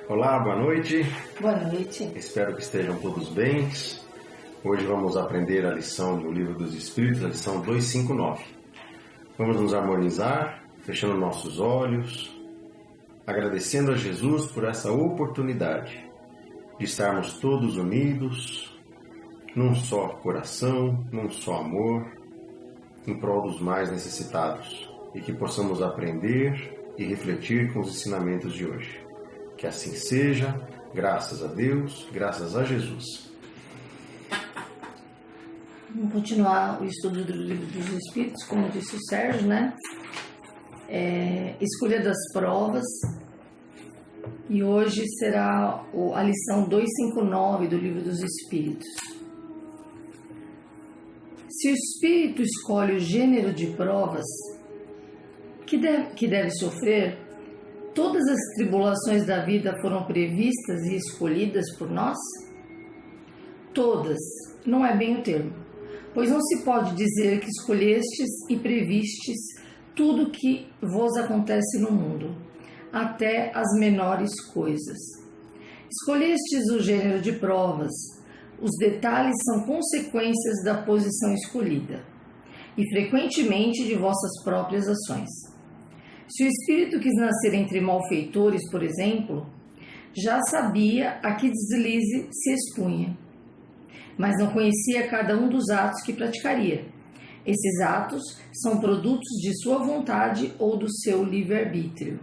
Olá, boa noite. Boa noite. Espero que estejam todos bem. Hoje vamos aprender a lição do Livro dos Espíritos, a lição 259. Vamos nos harmonizar, fechando nossos olhos, agradecendo a Jesus por essa oportunidade de estarmos todos unidos, num só coração, num só amor, em prol dos mais necessitados, e que possamos aprender e refletir com os ensinamentos de hoje. Que assim seja, graças a Deus, graças a Jesus. Vamos continuar o estudo do Livro dos Espíritos, como disse o Sérgio, né? Escolha das provas. E hoje será a lição 259 do Livro dos Espíritos. Se o espírito escolhe o gênero de provas que deve sofrer, todas as tribulações da vida foram previstas e escolhidas por nós? Todas, não é bem o termo, pois não se pode dizer que escolhestes e previstes tudo que vos acontece no mundo, até as menores coisas. Escolhestes o gênero de provas, os detalhes são consequências da posição escolhida, e frequentemente de vossas próprias ações. Se o espírito quis nascer entre malfeitores, por exemplo, já sabia a que deslize se expunha, mas não conhecia cada um dos atos que praticaria. Esses atos são produtos de sua vontade ou do seu livre-arbítrio.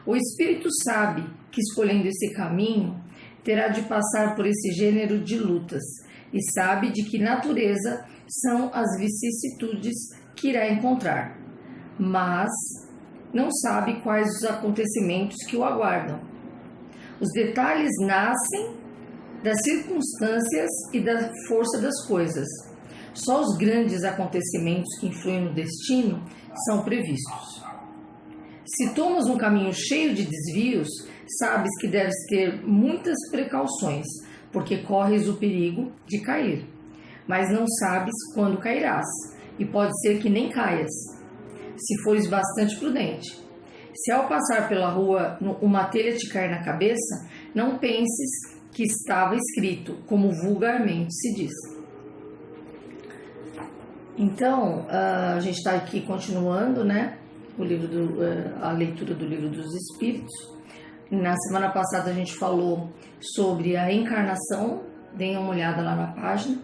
O espírito sabe que, escolhendo esse caminho, terá de passar por esse gênero de lutas e sabe de que natureza são as vicissitudes que irá encontrar, mas não sabe quais os acontecimentos que o aguardam. Os detalhes nascem das circunstâncias e da força das coisas. Só os grandes acontecimentos que influem no destino são previstos. Se tomas um caminho cheio de desvios, sabes que deves ter muitas precauções, porque corres o perigo de cair. Mas não sabes quando cairás, e pode ser que nem caias, se fores bastante prudente. Se ao passar pela rua uma telha te cair na cabeça, não penses que estava escrito, como vulgarmente se diz. Então, a gente está aqui continuando, né, a leitura do Livro dos Espíritos. Na semana passada a gente falou sobre a encarnação, deem uma olhada lá na página.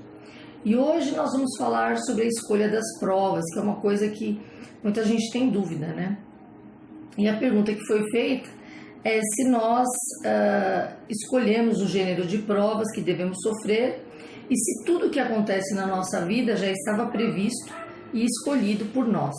E hoje nós vamos falar sobre a escolha das provas, que é uma coisa que muita gente tem dúvida, né? E a pergunta que foi feita é se nós escolhemos o gênero de provas que devemos sofrer e se tudo que acontece na nossa vida já estava previsto e escolhido por nós.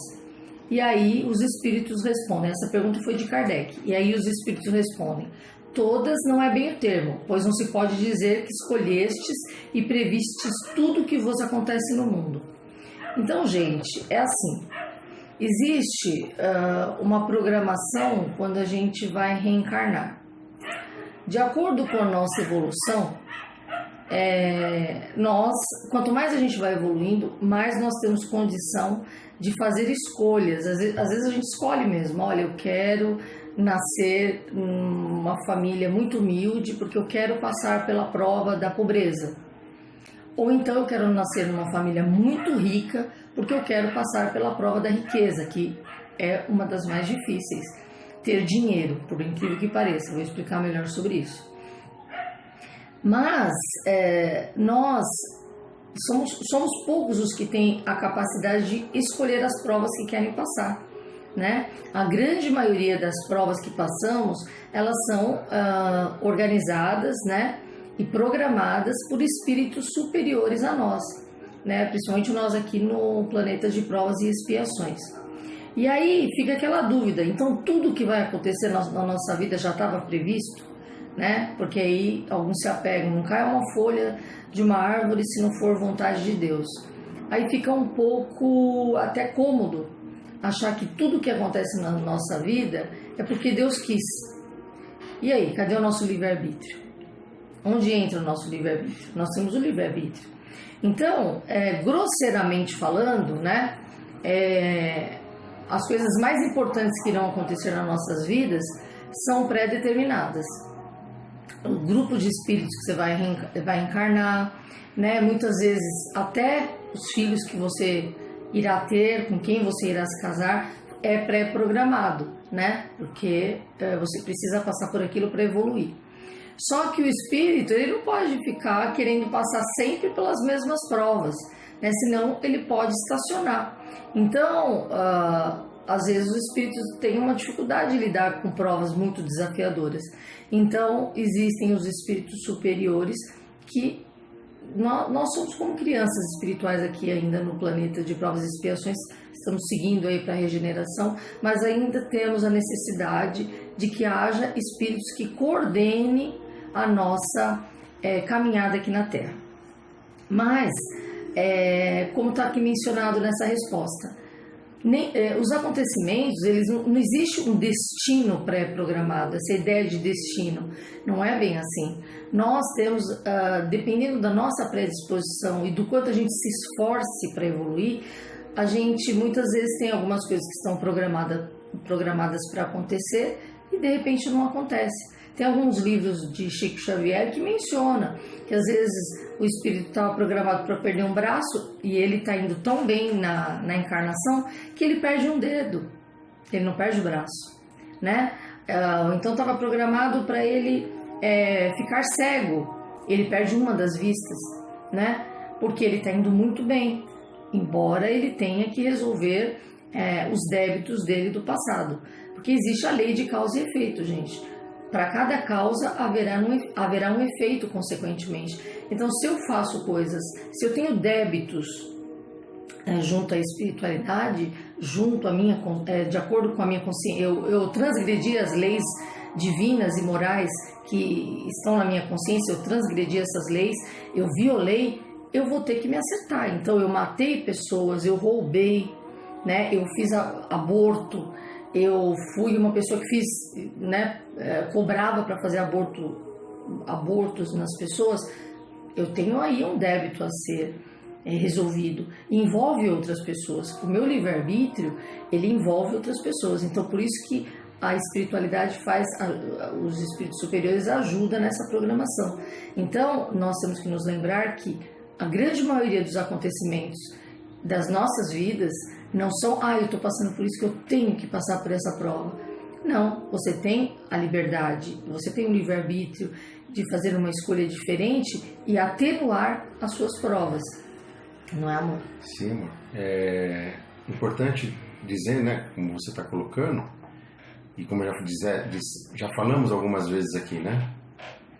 E aí os espíritos respondem, essa pergunta foi de Kardec, e aí os espíritos respondem: todas não é bem o termo, pois não se pode dizer que escolhestes e previstes tudo que vos acontece no mundo. Então, gente, é assim, existe uma programação quando a gente vai reencarnar. De acordo com a nossa evolução, quanto mais a gente vai evoluindo, mais nós temos condição de fazer escolhas. Às vezes a gente escolhe mesmo, olha, eu quero nascer numa família muito humilde porque eu quero passar pela prova da pobreza. Ou então eu quero nascer numa família muito rica porque eu quero passar pela prova da riqueza, que é uma das mais difíceis. Ter dinheiro, por incrível que pareça, vou explicar melhor sobre isso. Mas nós somos poucos os que têm a capacidade de escolher as provas que querem passar, né? A grande maioria das provas que passamos, elas são organizadas, né, e programadas por espíritos superiores a nós, né? Principalmente nós aqui no planeta de provas e expiações. E aí fica aquela dúvida, então tudo que vai acontecer na nossa vida já estava previsto? Né? Porque aí alguns se apegam, não cai uma folha de uma árvore se não for vontade de Deus. Aí fica um pouco até cômodo achar que tudo que acontece na nossa vida é porque Deus quis. E aí, cadê o nosso livre-arbítrio? Onde entra o nosso livre-arbítrio? Nós temos o livre-arbítrio. Então, grosseiramente falando, né, as coisas mais importantes que irão acontecer nas nossas vidas são pré-determinadas. o grupo de espíritos que você vai encarnar, né? Muitas vezes até os filhos que você irá ter, com quem você irá se casar, é pré-programado, né? Porque você precisa passar por aquilo para evoluir. Só que o espírito, ele não pode ficar querendo passar sempre pelas mesmas provas, né? Senão ele pode estacionar. Então, às vezes os espíritos têm uma dificuldade de lidar com provas muito desafiadoras. Então, existem os espíritos superiores que nós somos como crianças espirituais aqui ainda no planeta de provas e expiações, estamos seguindo aí para a regeneração, mas ainda temos a necessidade de que haja espíritos que coordenem a nossa caminhada aqui na Terra. Mas, como está aqui mencionado nessa resposta, os acontecimentos, não existe um destino pré-programado, essa ideia de destino, não é bem assim. Nós temos, dependendo da nossa predisposição e do quanto a gente se esforce para evoluir, a gente muitas vezes tem algumas coisas que estão programadas para acontecer e de repente não acontece. Tem alguns livros de Chico Xavier que menciona que às vezes o espírito estava programado para perder um braço e ele está indo tão bem na encarnação que ele perde um dedo, ele não perde o braço, né? Então estava programado para ele ficar cego, ele perde uma das vistas, né? Porque ele está indo muito bem, embora ele tenha que resolver os débitos dele do passado, porque existe a lei de causa e efeito, gente. Para cada causa haverá um efeito, consequentemente. Então, se eu faço coisas, se eu tenho débitos junto à espiritualidade, de acordo com a minha consciência, eu transgredi as leis divinas e morais que estão na minha consciência, eu transgredi essas leis, eu violei, eu vou ter que me acertar. Então, eu matei pessoas, eu roubei, né? Eu fiz aborto. Eu fui uma pessoa que cobrava para fazer abortos nas pessoas. Eu tenho aí um débito a ser resolvido. Envolve outras pessoas. O meu livre-arbítrio, ele envolve outras pessoas. Então, por isso que a espiritualidade os espíritos superiores ajudam nessa programação. Então, nós temos que nos lembrar que a grande maioria dos acontecimentos das nossas vidas não são, eu estou passando por isso que eu tenho que passar por essa prova. Não, você tem a liberdade, você tem o livre-arbítrio de fazer uma escolha diferente e atenuar as suas provas. Não é, amor? Sim, amor. É importante dizer, né, como você está colocando, e como já falamos algumas vezes aqui, né?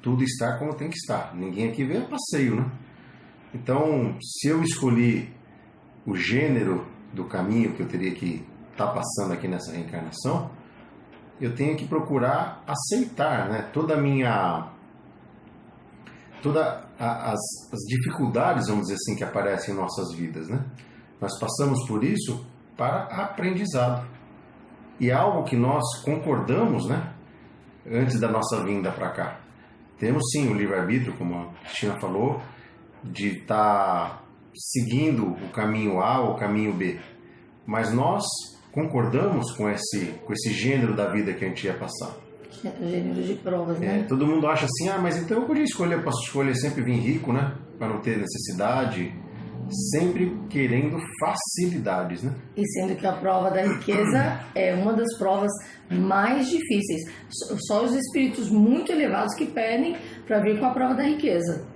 Tudo está como tem que estar. Ninguém aqui veio a passeio, né? Então, se eu escolhi o gênero do caminho que eu teria que estar passando aqui nessa reencarnação, eu tenho que procurar aceitar, né, as dificuldades, vamos dizer assim, que aparecem em nossas vidas, né? Nós passamos por isso para aprendizado. E é algo que nós concordamos, né, antes da nossa vinda para cá. Temos sim o livre-arbítrio, como a Cristina falou, de estar seguindo o caminho A ou o caminho B, mas nós concordamos com esse gênero da vida que a gente ia passar. Gênero de provas, né? Todo mundo acha assim, mas então eu podia posso escolher sempre vir rico, né? Para não ter necessidade, sempre querendo facilidades, né? E sendo que a prova da riqueza é uma das provas mais difíceis. Só os espíritos muito elevados que pedem para vir com a prova da riqueza.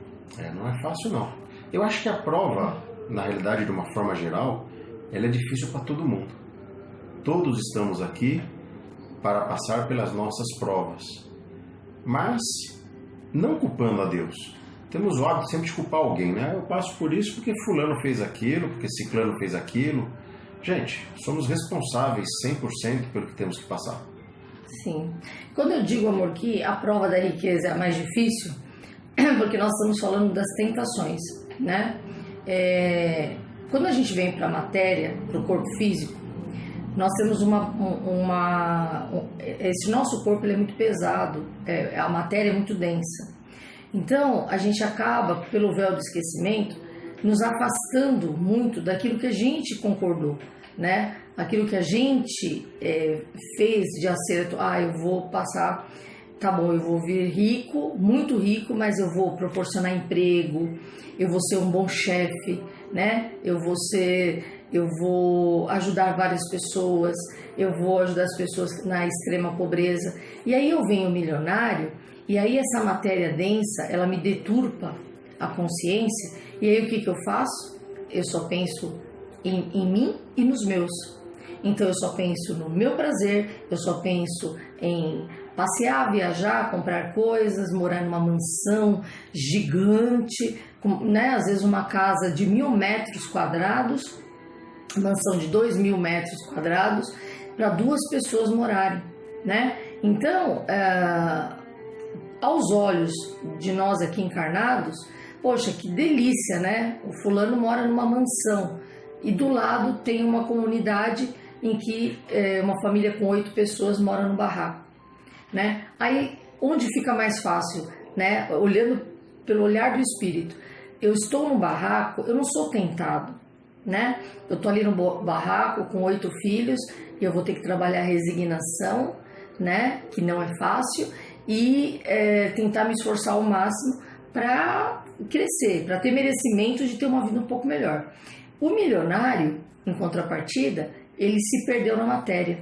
Não é fácil, não. Eu acho que a prova, na realidade, de uma forma geral, ela é difícil para todo mundo. Todos estamos aqui para passar pelas nossas provas, mas não culpando a Deus. Temos o hábito sempre de culpar alguém, né? Eu passo por isso porque fulano fez aquilo, porque ciclano fez aquilo. Gente, somos responsáveis 100% pelo que temos que passar. Sim. Quando eu digo, amor, que a prova da riqueza é a mais difícil, porque nós estamos falando das tentações, né? Quando a gente vem para a matéria, para o corpo físico, nós temos esse nosso corpo, ele é muito pesado, a matéria é muito densa. Então, a gente acaba, pelo véu do esquecimento, nos afastando muito daquilo que a gente concordou, né? Aquilo que a gente fez de acerto. Eu vou passar tá bom, eu vou vir rico, muito rico, mas eu vou proporcionar emprego, eu vou ser um bom chefe, né? Eu vou ajudar várias pessoas, eu vou ajudar as pessoas na extrema pobreza. E aí eu venho milionário, e aí essa matéria densa, ela me deturpa a consciência, e aí o que eu faço? Eu só penso em mim e nos meus. Então eu só penso no meu prazer, eu só penso em passear, viajar, comprar coisas, morar numa mansão gigante, né? Às vezes uma casa de 1.000 metros quadrados, mansão de 2.000 metros quadrados, para 2 pessoas morarem, né? Então, aos olhos de nós aqui encarnados, poxa, que delícia, né? O fulano mora numa mansão e do lado tem uma comunidade em que uma família com 8 pessoas mora no barraco, né? Aí, onde fica mais fácil, né? Olhando pelo olhar do espírito, eu estou no barraco, eu não sou tentado, né? Eu estou ali no barraco com 8 filhos e eu vou ter que trabalhar a resignação, né? Que não é fácil, e tentar me esforçar ao máximo para crescer, para ter merecimento de ter uma vida um pouco melhor. O milionário, em contrapartida, ele se perdeu na matéria,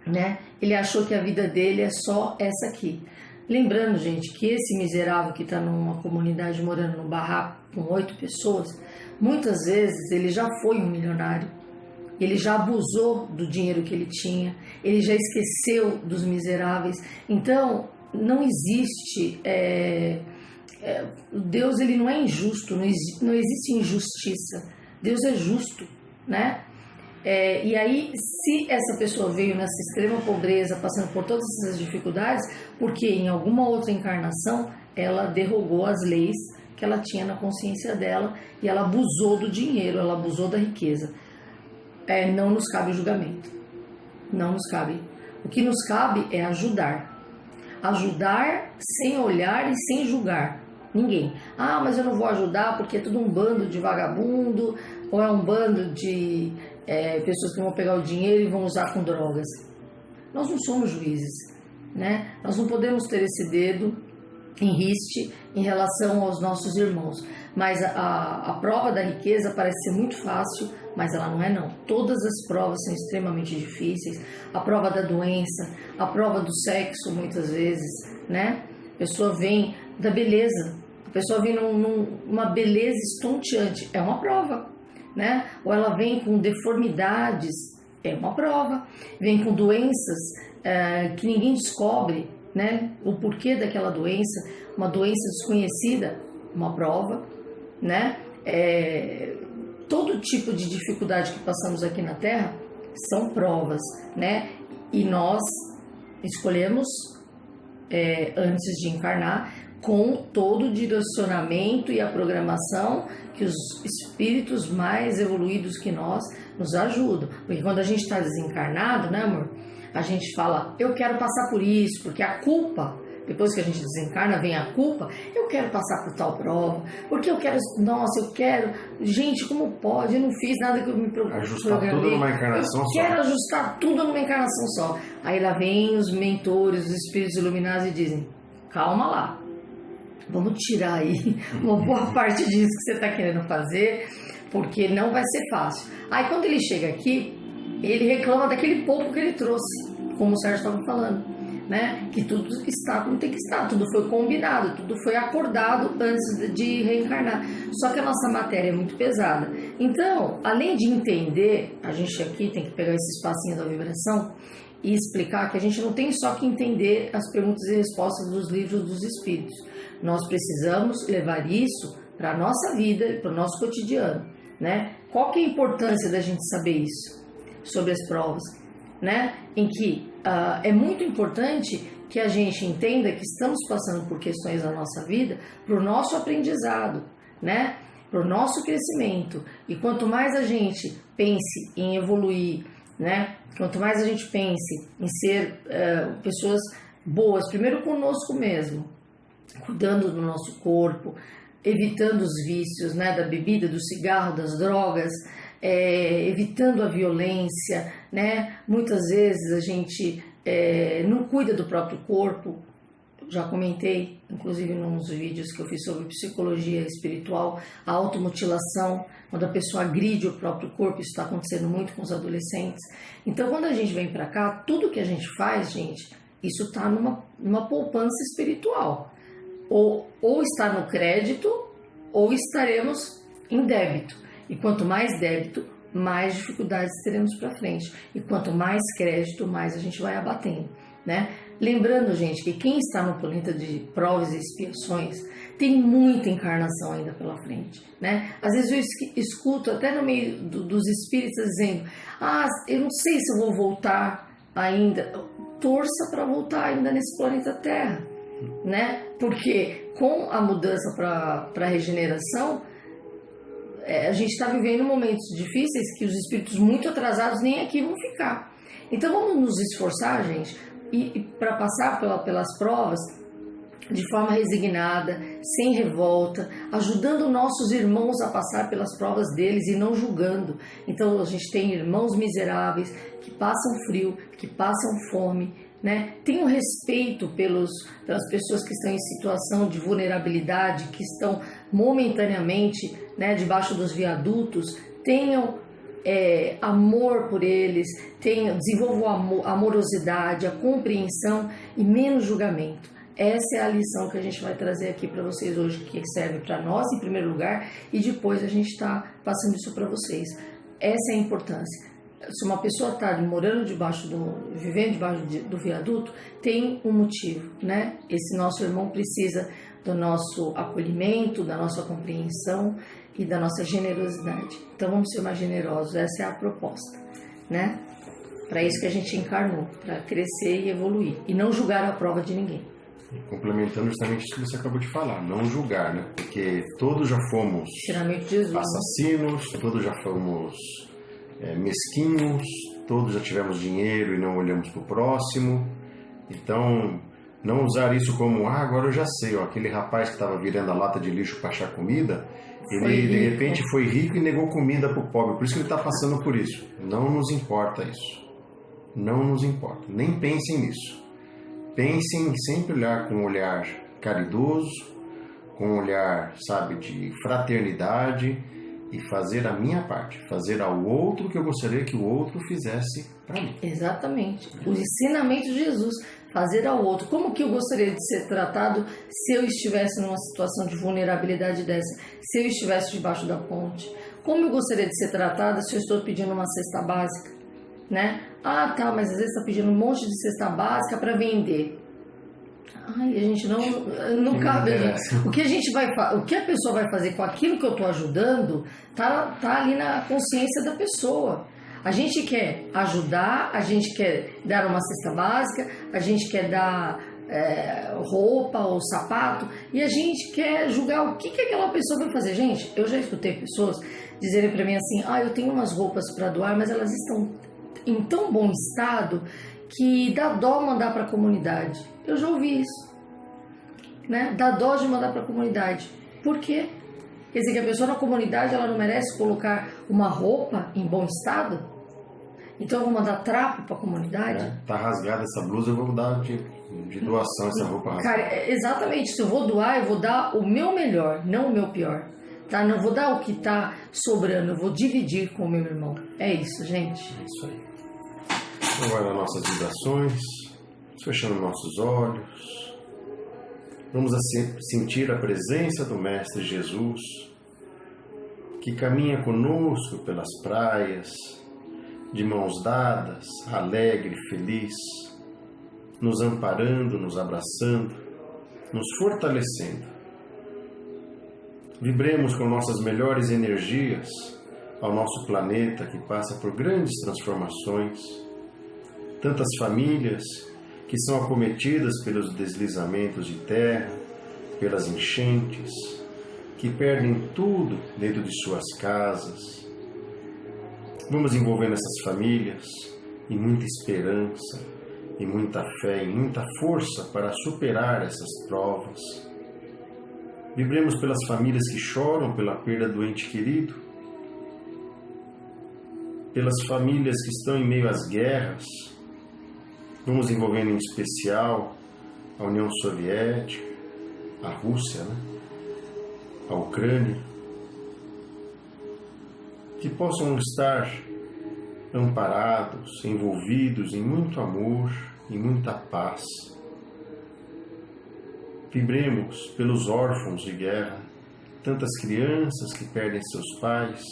né? Ele achou que a vida dele é só essa aqui. Lembrando, gente, que esse miserável que está numa comunidade morando num barraco com 8 pessoas, muitas vezes ele já foi um milionário. Ele já abusou do dinheiro que ele tinha, ele já esqueceu dos miseráveis. Então, não existe... Deus, ele não é injusto, não existe injustiça. Deus é justo, né? E aí, se essa pessoa veio nessa extrema pobreza, passando por todas essas dificuldades, porque em alguma outra encarnação ela derrogou as leis que ela tinha na consciência dela e ela abusou do dinheiro, ela abusou da riqueza. Não nos cabe o julgamento, não nos cabe. O que nos cabe é ajudar. Ajudar sem olhar e sem julgar ninguém. Ah, mas eu não vou ajudar porque é tudo um bando de vagabundo, ou é um bando de pessoas que vão pegar o dinheiro e vão usar com drogas. Nós não somos juízes, né? Nós não podemos ter esse dedo em riste em relação aos nossos irmãos. Mas a prova da riqueza parece ser muito fácil, mas ela não é não. Todas as provas são extremamente difíceis. A prova da doença, a prova do sexo muitas vezes, né? A pessoa vem da beleza, a pessoa vem numa beleza estonteante, é uma prova, né? Ou ela vem com deformidades, é uma prova. Vem com doenças que ninguém descobre, né? O porquê daquela doença, uma doença desconhecida, uma prova, né? Todo tipo de dificuldade que passamos aqui na Terra são provas, né? E nós escolhemos antes de encarnar com todo o direcionamento e a programação que os espíritos mais evoluídos que nós nos ajudam. Porque quando a gente está desencarnado, né, amor? A gente fala, eu quero passar por isso, porque a culpa, depois que a gente desencarna, vem a culpa, eu quero passar por tal prova, porque eu quero, nossa, eu quero, gente, como pode? Eu não fiz nada que eu me programei. Ajustar tudo numa encarnação só. Eu quero ajustar tudo numa encarnação só. Aí lá vem os mentores, os espíritos iluminados e dizem, calma lá, vamos tirar aí uma boa parte disso que você está querendo fazer, porque não vai ser fácil. Aí quando ele chega aqui, ele reclama daquele pouco que ele trouxe, como o Sérgio estava falando, né? Que tudo está como tem que estar, tudo foi combinado, tudo foi acordado antes de reencarnar. Só que a nossa matéria é muito pesada. Então, além de entender, a gente aqui tem que pegar esse espacinho da vibração e explicar que a gente não tem só que entender as perguntas e respostas dos livros dos espíritos. Nós precisamos levar isso para a nossa vida e para o nosso cotidiano, né? Qual que é a importância da gente saber isso sobre as provas, né? Em que é muito importante que a gente entenda que estamos passando por questões da nossa vida para o nosso aprendizado, né? Para o nosso crescimento. E quanto mais a gente pense em evoluir, né? Quanto mais a gente pense em ser pessoas boas, primeiro conosco mesmo, cuidando do nosso corpo, evitando os vícios, né? Da bebida, do cigarro, das drogas, evitando a violência, né? Muitas vezes a gente não cuida do próprio corpo, já comentei, inclusive nos vídeos que eu fiz sobre psicologia espiritual, a automutilação, quando a pessoa agride o próprio corpo, isso está acontecendo muito com os adolescentes. Então, quando a gente vem para cá, tudo que a gente faz, gente, isso está numa poupança espiritual. Ou está no crédito, ou estaremos em débito. E quanto mais débito, mais dificuldades teremos para frente. E quanto mais crédito, mais a gente vai abatendo, né? Lembrando, gente, que quem está no planeta de provas e expiações tem muita encarnação ainda pela frente, né? Às vezes eu escuto até no meio dos espíritas dizendo: eu não sei se eu vou voltar ainda. Torça para voltar ainda nesse planeta Terra, né? Porque com a mudança para a regeneração, a gente está vivendo momentos difíceis que os espíritos muito atrasados nem aqui vão ficar. Então vamos nos esforçar, gente, e para passar pelas provas de forma resignada, sem revolta, ajudando nossos irmãos a passar pelas provas deles e não julgando. Então a gente tem irmãos miseráveis que passam frio, que passam fome, né? Tenham respeito pelas pessoas que estão em situação de vulnerabilidade, que estão momentaneamente, né, debaixo dos viadutos. Tenham amor por eles, desenvolvam a amorosidade, a compreensão e menos julgamento. Essa é a lição que a gente vai trazer aqui para vocês hoje, que serve para nós em primeiro lugar, e depois a gente está passando isso para vocês. Essa é a importância. Se uma pessoa está vivendo debaixo do viaduto, tem um motivo, né? Esse nosso irmão precisa do nosso acolhimento, da nossa compreensão e da nossa generosidade. Então vamos ser mais generosos, essa é a proposta, né? Para isso que a gente encarnou, para crescer e evoluir, e não julgar a prova de ninguém. Complementando justamente isso que você acabou de falar, não julgar, né? Porque todos já fomos assassinos, todos já fomos mesquinhos, todos já tivemos dinheiro e não olhamos para o próximo. Então, não usar isso como, agora eu já sei, aquele rapaz que estava virando a lata de lixo para achar comida, ele de repente foi rico e negou comida para o pobre, por isso que ele está passando por isso. Não nos importa isso. Não nos importa. Nem pensem nisso. Pensem em sempre olhar com um olhar caridoso, com um olhar, de fraternidade, e fazer a minha parte, fazer ao outro o que eu gostaria que o outro fizesse para mim. Exatamente. O ensinamento de Jesus, fazer ao outro. Como que eu gostaria de ser tratado se eu estivesse numa situação de vulnerabilidade dessa? Se eu estivesse debaixo da ponte? Como eu gostaria de ser tratada se eu estou pedindo uma cesta básica? Né? Mas às vezes está pedindo um monte de cesta básica para vender. A gente não cabe. O que a pessoa vai fazer com aquilo que eu estou ajudando tá ali na consciência da pessoa. A gente quer ajudar, a gente quer dar uma cesta básica, a gente quer dar roupa ou sapato, e a gente quer julgar o que aquela pessoa vai fazer. Gente, eu já escutei pessoas dizerem para mim assim: eu tenho umas roupas para doar, mas elas estão em tão bom estado que dá dó mandar para a comunidade. Eu já ouvi isso, né? Dá dó de mandar para a comunidade. Por quê? Quer dizer que a pessoa na comunidade ela não merece colocar uma roupa em bom estado? Então eu vou mandar trapo para a comunidade? Tá rasgada essa blusa, eu vou dar de doação essa roupa rasgada. Cara, exatamente. Se eu vou doar, eu vou dar o meu melhor, não o meu pior. Tá? Não vou dar o que está sobrando, eu vou dividir com o meu irmão. É isso, gente. É isso aí. Agora nossas vibrações, fechando nossos olhos, vamos sentir a presença do Mestre Jesus, que caminha conosco pelas praias, de mãos dadas, alegre, feliz, nos amparando, nos abraçando, nos fortalecendo. Vibremos com nossas melhores energias ao nosso planeta que passa por grandes transformações. Tantas famílias que são acometidas pelos deslizamentos de terra, pelas enchentes, que perdem tudo dentro de suas casas. Vamos envolvendo essas famílias em muita esperança, em muita fé, em muita força para superar essas provas. Vibremos pelas famílias que choram pela perda do ente querido, pelas famílias que estão em meio às guerras. Vamos envolvendo em especial a União Soviética, a Rússia, a Ucrânia, que possam estar amparados, envolvidos em muito amor e muita paz. Vibremos pelos órfãos de guerra, tantas crianças que perdem seus pais,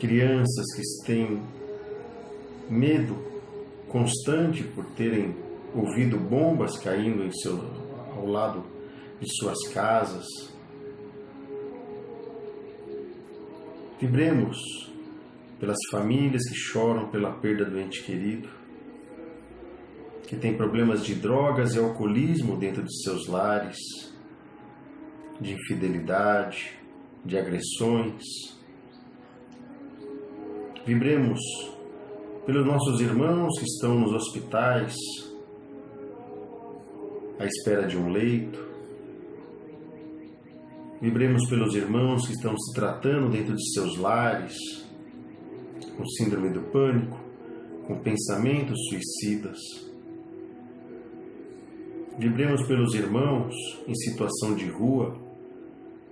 crianças que têm medo constante por terem ouvido bombas caindo ao lado de suas casas. Vibremos pelas famílias que choram pela perda do ente querido, que tem problemas de drogas e alcoolismo dentro de seus lares, de infidelidade, de agressões. Vibremos pelos nossos irmãos que estão nos hospitais, à espera de um leito. Vibremos pelos irmãos que estão se tratando dentro de seus lares, com síndrome do pânico, com pensamentos suicidas. Vibremos pelos irmãos em situação de rua,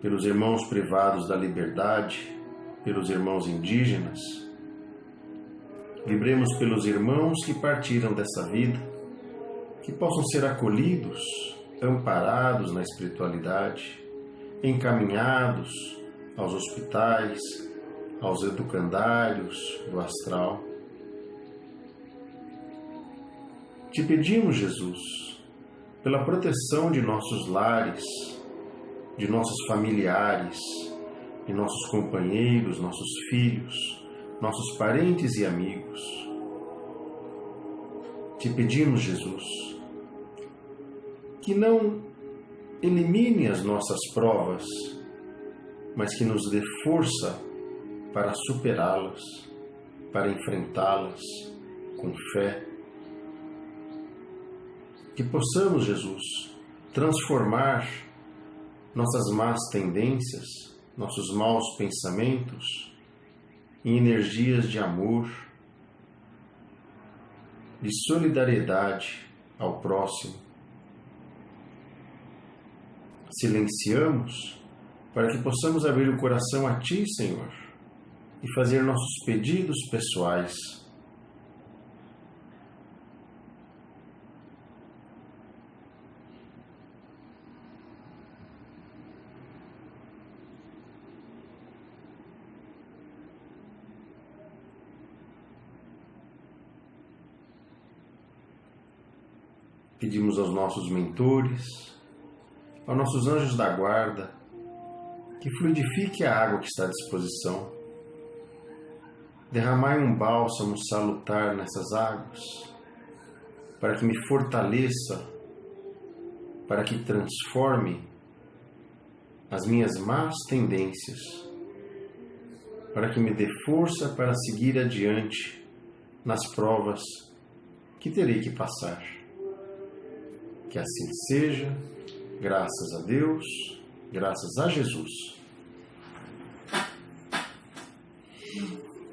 pelos irmãos privados da liberdade, pelos irmãos indígenas. Vibremos pelos irmãos que partiram dessa vida, que possam ser acolhidos, amparados na espiritualidade, encaminhados aos hospitais, aos educandários do astral. Te pedimos, Jesus, pela proteção de nossos lares, de nossos familiares, de nossos companheiros, nossos filhos, nossos parentes e amigos. Te pedimos, Jesus, que não elimine as nossas provas, mas que nos dê força para superá-las, para enfrentá-las com fé. Que possamos, Jesus, transformar nossas más tendências, nossos maus pensamentos, em energias de amor, de solidariedade ao próximo. Silenciamos para que possamos abrir o coração a Ti, Senhor, e fazer nossos pedidos pessoais. Pedimos aos nossos mentores, aos nossos anjos da guarda, que fluidifique a água que está à disposição. Derramai um bálsamo salutar nessas águas, para que me fortaleça, para que transforme as minhas más tendências, para que me dê força para seguir adiante nas provas que terei que passar. Que assim seja, graças a Deus, graças a Jesus.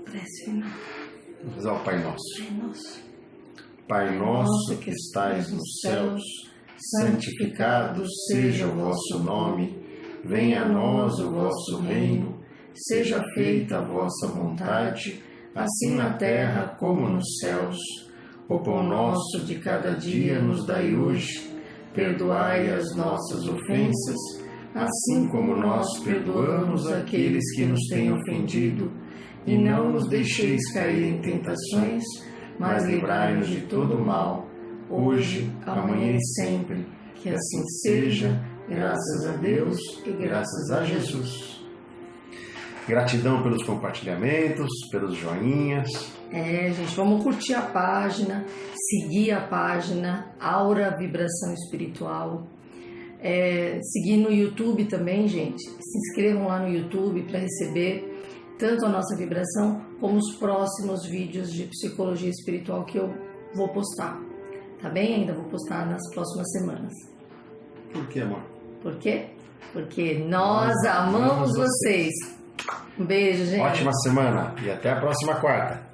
Prece final. Vamos rezar o Pai Nosso. Pai Nosso. Pai nosso que estais nos céus, santificado seja o vosso nome. Venha a nós o vosso reino. Seja feita a vossa vontade, assim na terra como nos céus. O pão nosso de cada dia nos dai hoje. Perdoai as nossas ofensas, assim como nós perdoamos aqueles que nos têm ofendido. E não nos deixeis cair em tentações, mas livrai-nos de todo o mal, hoje, amanhã e sempre. Que assim seja, graças a Deus e graças a Jesus. Gratidão pelos compartilhamentos, pelos joinhas. Gente, vamos curtir a página, seguir a página Aura Vibração Espiritual. Seguir no YouTube também, gente. Se inscrevam lá no YouTube para receber tanto a nossa vibração como os próximos vídeos de psicologia espiritual que eu vou postar. Tá bem? Ainda vou postar nas próximas semanas. Por que, amor? Por quê? Porque nós amamos vocês. Um beijo, gente. Ótima semana e até a próxima quarta.